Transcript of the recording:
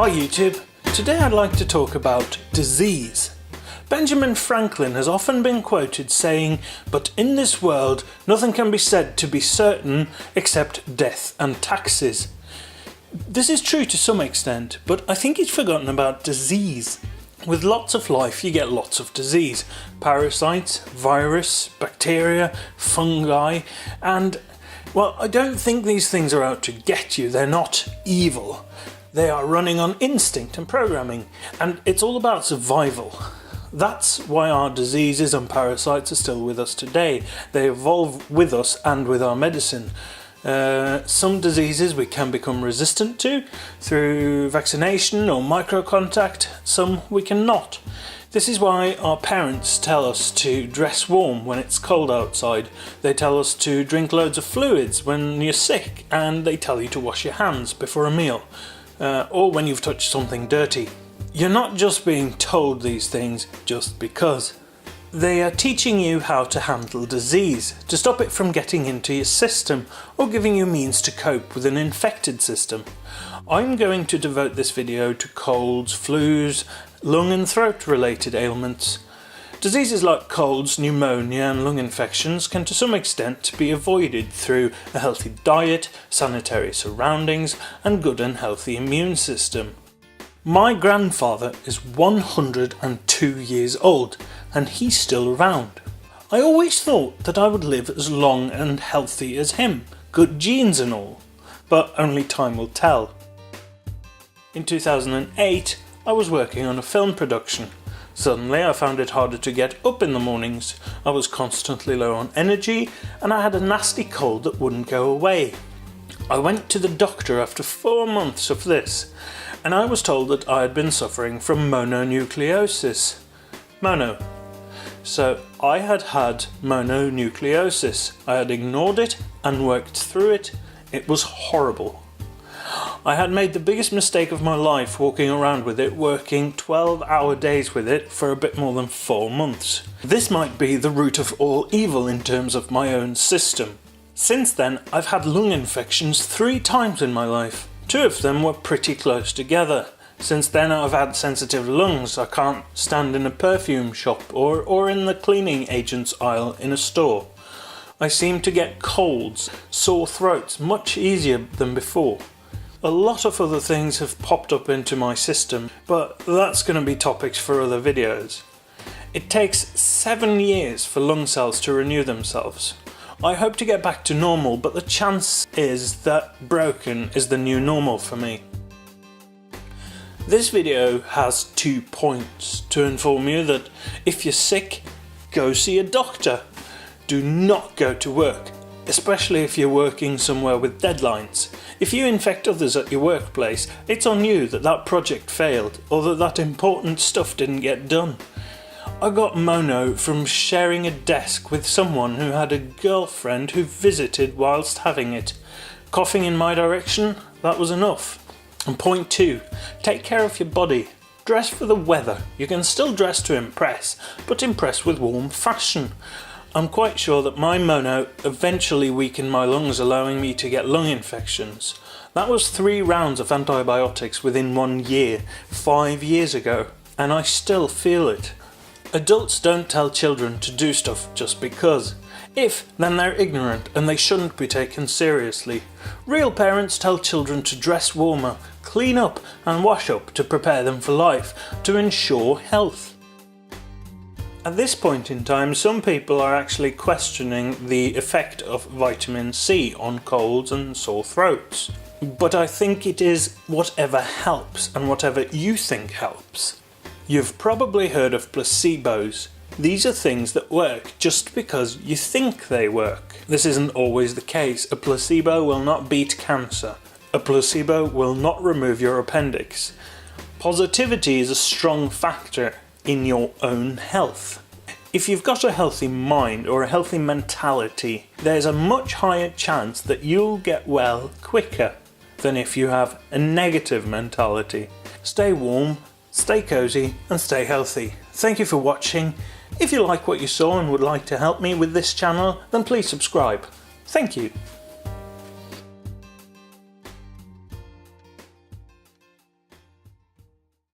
Hi YouTube, today I'd like to talk about disease. Benjamin Franklin has often been quoted saying, "But in this world nothing can be said to be certain except death and taxes." This is true to some extent, but I think he's forgotten about disease. With lots of life you get lots of disease. Parasites, virus, bacteria, fungi, and well, I don't think these things are out to get you. They're not evil. They are running on instinct and programming, and it's all about survival. That's why our diseases and parasites are still with us today. They evolve with us and with our medicine. Some diseases we can become resistant to through vaccination or microcontact, some we cannot. This is why our parents tell us to dress warm when it's cold outside. They tell us to drink loads of fluids when you're sick, and they tell you to wash your hands before a meal, or when you've touched something dirty. You're not just being told these things just because. They are teaching you how to handle disease, to stop it from getting into your system, or giving you means to cope with an infected system. I'm going to devote this video to colds, flus, lung and throat related ailments. Diseases like colds, pneumonia and lung infections can to some extent be avoided through a healthy diet, sanitary surroundings and good and healthy immune system. My grandfather is 102 years old and he's still around. I always thought that I would live as long and healthy as him, good genes and all, but only time will tell. In 2008 I was working on a film production. Suddenly I found it harder to get up in the mornings. I was constantly low on energy and I had a nasty cold that wouldn't go away. I went to the doctor after 4 months of this, and I was told that I had been suffering from mononucleosis. Mono. So I had mononucleosis. I had ignored it and worked through it. It was horrible. I had made the biggest mistake of my life walking around with it, working 12-hour days with it for a bit more than 4 months. This might be the root of all evil in terms of my own system. Since then, I've had lung infections 3 times in my life. 2 of them were pretty close together. Since then I've had sensitive lungs. I can't stand in a perfume shop or in the cleaning agents aisle in a store. I seem to get colds, sore throats much easier than before. A lot of other things have popped up into my system, but that's going to be topics for other videos. It takes 7 years for lung cells to renew themselves. I hope to get back to normal, but the chance is that broken is the new normal for me. This video has 2 points to inform you that if you're sick, go see a doctor. Do not go to work, especially if you're working somewhere with deadlines. If you infect others at your workplace, it's on you that that project failed or that important stuff didn't get done. I got mono from sharing a desk with someone who had a girlfriend who visited whilst having it. Coughing in my direction, that was enough. And point 2, take care of your body. Dress for the weather. You can still dress to impress, but impress with warm fashion. I'm quite sure that my mono eventually weakened my lungs, allowing me to get lung infections. That was 3 rounds of antibiotics within 1 year, 5 years ago, and I still feel it. Adults don't tell children to do stuff just because. If, then they're ignorant and they shouldn't be taken seriously. Real parents tell children to dress warmer, clean up and wash up to prepare them for life, to ensure health. At this point in time, some people are actually questioning the effect of vitamin C on colds and sore throats. But I think it is whatever helps and whatever you think helps. You've probably heard of placebos. These are things that work just because you think they work. This isn't always the case. A placebo will not beat cancer. A placebo will not remove your appendix. Positivity is a strong factor in your own health. If you've got a healthy mind or a healthy mentality, there's a much higher chance that you'll get well quicker than if you have a negative mentality. Stay warm, stay cozy and stay healthy. Thank you for watching. If you like what you saw and would like to help me with this channel, then please subscribe. Thank you.